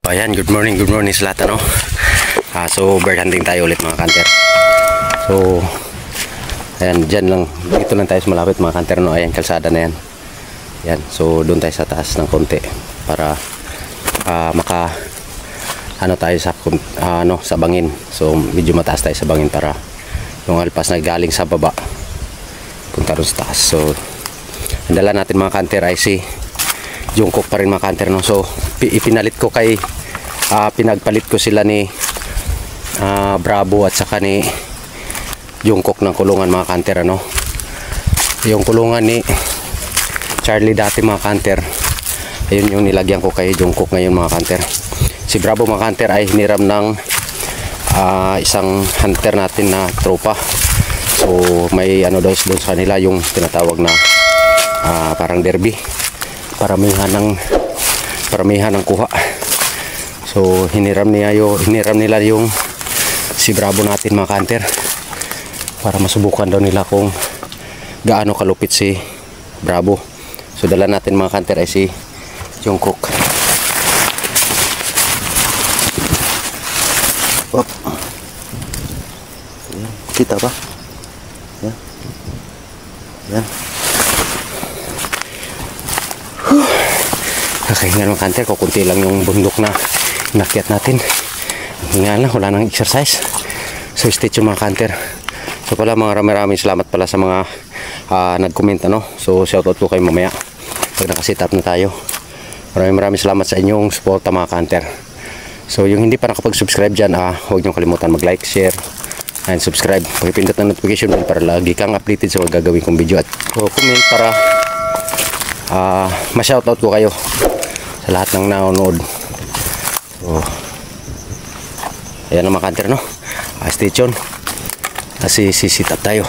Ayan, good morning sa lahat, ano? So bird hunting tayo ulit mga kanter. So ayan, dyan lang, dito lang tayo sa malapit mga kanter, no? Ayan, kalsada na yan. Yan, so doon tayo sa taas ng konti para maka ano tayo sa sa bangin. So medyo mataas tayo sa bangin para yung alpas na galing sa baba punta doon sa taas. So ang dala natin mga kanter ay si Jungkook pa rin mga kanter, no? So ipinalit ko kay pinagpalit ko sila ni Bravo at saka ni Jungkook ng kulungan mga kanter, ano? Yung kulungan ni Charlie dati mga kanter, ayun yung nilagyan ko kay Jungkook ngayon mga kanter. Si Bravo mga kanter ay hiniram ng isang hunter natin na tropa. So may ano daw doon sa kanila yung tinatawag na parang derby, paramihan ng kuha. So hiniram nila yung si Bravo natin mga kanter para masubukan daw nila kung gaano kalupit si Bravo. So dala natin mga kanter ay si Jungkook. Op. Kita ba? Yan. Yan. Kakahingan mga kanter, kukunti lang yung bundok na inakyat natin. Hinga lang, wala nang exercise. So stay tuned mga kanter. So pala maraming salamat pala sa mga nag-comment, ano. So shoutout ko kayo mamaya pag nakasit up na tayo. Maraming salamat sa inyong suporta mga kanter. So yung hindi pa nakapag-subscribe dyan, huwag niyong kalimutan mag-like, share and subscribe. Pagpindot ng notification bell para lagi kang updated sa mga gagawin kong video. At comment para ma-shoutout ko kayo sa lahat ng nanonood. So ayan mga kanter, no? Stay tuned kasi sisit up tayo.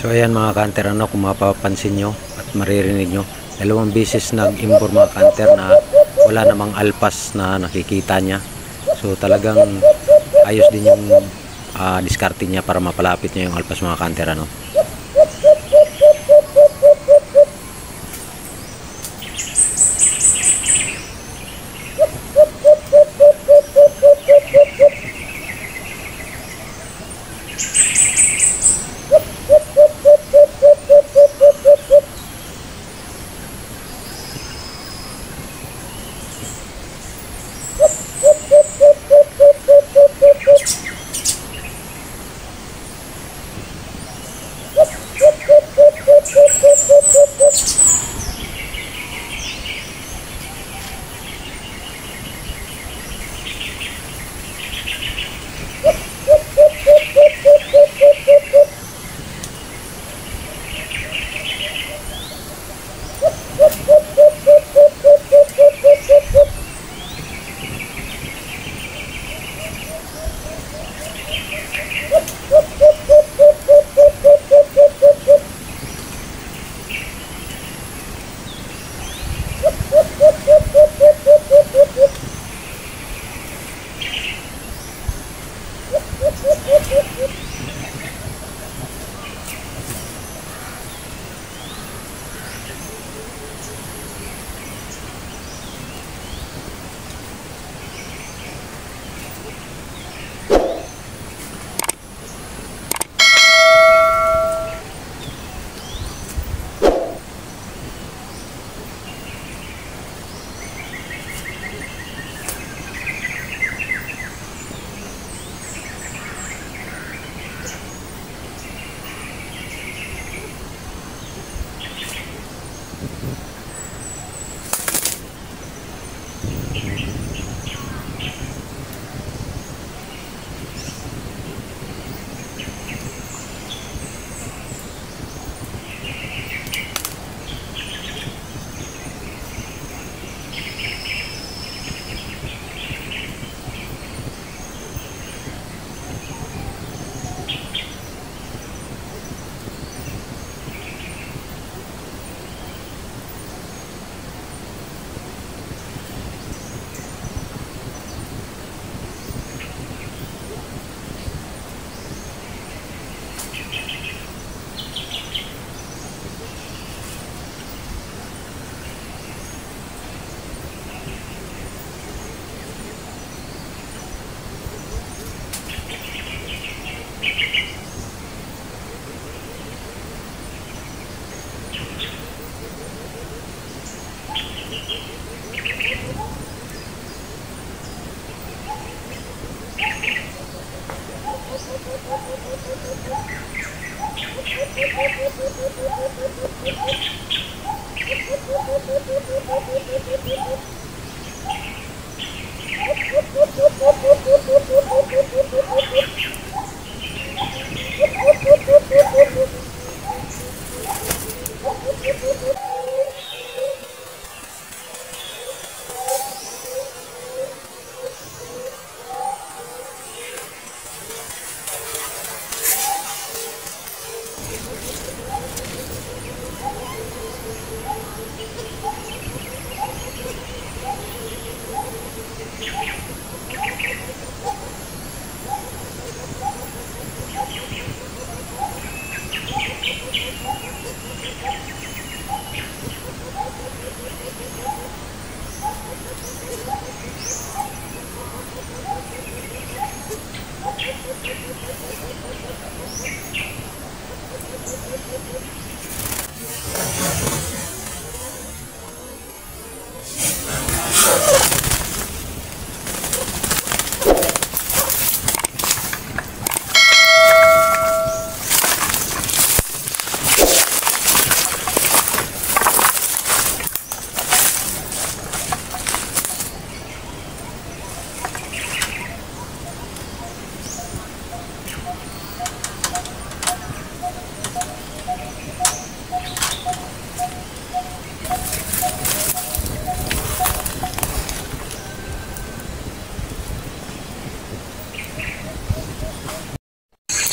So ayan mga kanter, ano, kung mapapansin nyo at maririnig nyo, dalawang beses nag-imbor mga kanter na wala namang alpas na nakikita niya. So talagang ayos din yung diskarte niya para mapalapit niya yung alpas mga kanter, ano.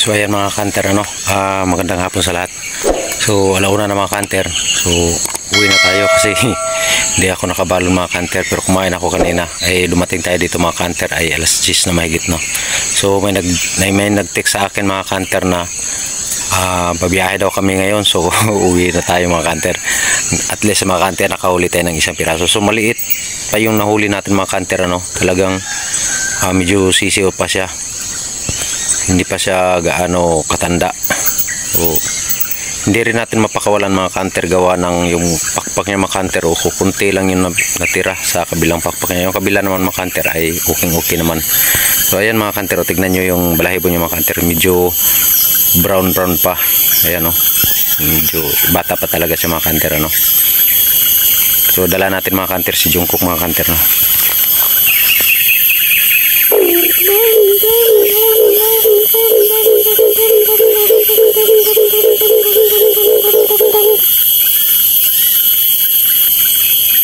So ayan mga kanter, magandang hapon sa lahat. So alauna na mga kanter. So uwi na tayo kasi hindi ako nakabalon mga kanter, pero kumain ako kanina. Ay dumating tayo dito mga kanter ay alas 10 na mahigit, no. So may nag-text sa akin mga kanter na babiyahe daw kami ngayon. So uwi na tayo mga kanter. At least mga kanter nakahuli tayo ng isang piraso. So maliit pa yung nahuli natin mga kanter, talagang medyo sisiw pa siya. Hindi pa siya gaano katanda. So, hindi rin natin mapakawalan mga kanter gawa ng yung pakpak niya mga kanter, o kukunti lang yung natira sa kabilang pakpak niya. Yung kabila naman mga kanter ay okay naman. So ayan mga kanter, tignan nyo yung balahibo niya mga kanter, medyo brown pa. Ayan, medyo bata pa talaga siya mga kanter, So dala natin mga kanter si Jungkook mga kanter,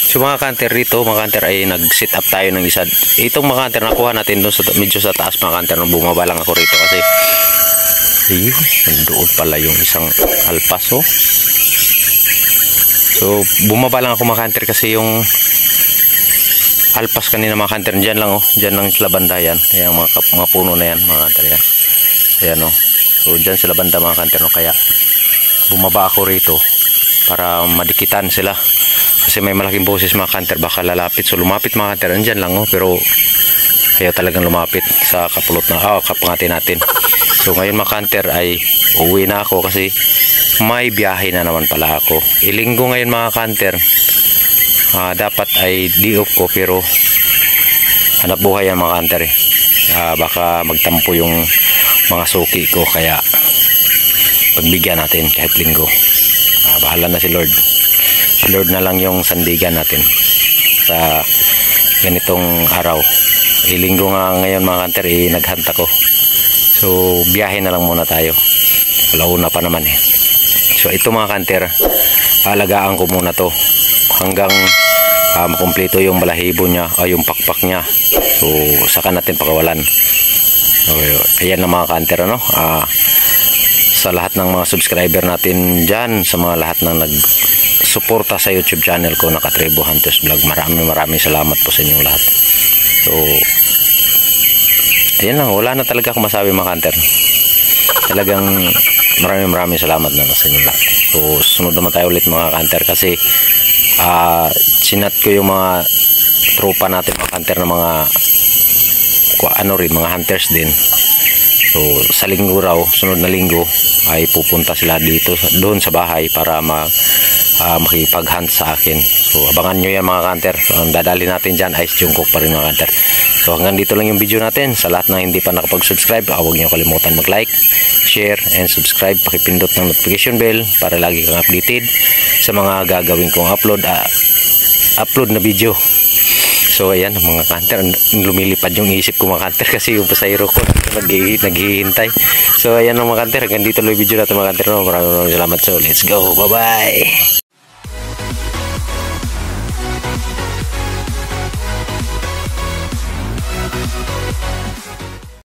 So mga kanter, rito mga kanter ay nag-sit up tayo ng isa. Itong mga kanter nakuha natin doon sa medyo sa taas mga kanter, nung bumaba lang ako rito kasi nandoon pala yung isang alpaso. So bumaba lang ako mga kanter kasi yung alpas kanina mga kanter dyan lang, dyan lang sila banda yan. Ayan mga puno na yan mga kanter yan. Ayan, so dyan sila banda mga kanter, kaya bumaba ako rito para madikitan sila. Kasi may malaking boses mga kanter, baka lalapit. So lumapit mga kanter, andyan lang, pero ayaw talagang lumapit sa kapulot na kapangati natin. So ngayon mga kanter ay uwi na ako kasi may biyahe na naman pala ako. Ilinggo ngayon mga kanter. Dapat ay di-off ko, pero hanap buhay yan mga kanter, baka magtampo yung mga suki ko, kaya pagbigyan natin kahit linggo. Bahala na si Lord. Lord na lang yung sandigan natin sa ganitong araw. Linggo nga ngayon mga kanter, naghanta ko. So biyahe na lang muna tayo, launa pa naman So ito mga kanter, alagaan ko muna to hanggang makumpleto yung balahibo niya, yung pakpak niya. So saka natin pakawalan. So ayan na mga kanter, sa lahat ng mga subscriber natin dyan, sa mga lahat ng nagsuporta sa YouTube channel ko, Nakatribo Hunters Vlog, maraming salamat po sa inyong lahat. So ayan lang, wala na talaga akong masabi mga kanter. Talagang maraming salamat na sa inyong lahat. So sunod naman tayo ulit mga kanter, kasi sinat ko yung mga tropa natin mga kanter na mga mga hunters din. So sa linggo raw, sunod na linggo ay pupunta sila dito doon sa bahay para makipag-hunt sa akin. So abangan nyo yan mga kanter. So, ang dadali natin dyan ay Jungkook pa rin mga kanter. So hanggang dito lang yung video natin. Sa lahat na hindi pa nakapag-subscribe, huwag nyo kalimutan mag-like, share, and subscribe. Pakipindot ng notification bell para lagi kang updated sa mga gagawin kong upload na video. So ayan mga kanter, lumilipad yung isip ko mga kanter kasi yung pasayro ko naghihintay. So ayan mga kanter, hanggang dito lang yung video natin mga kanter. Maraming salamat. So let's go, bye bye.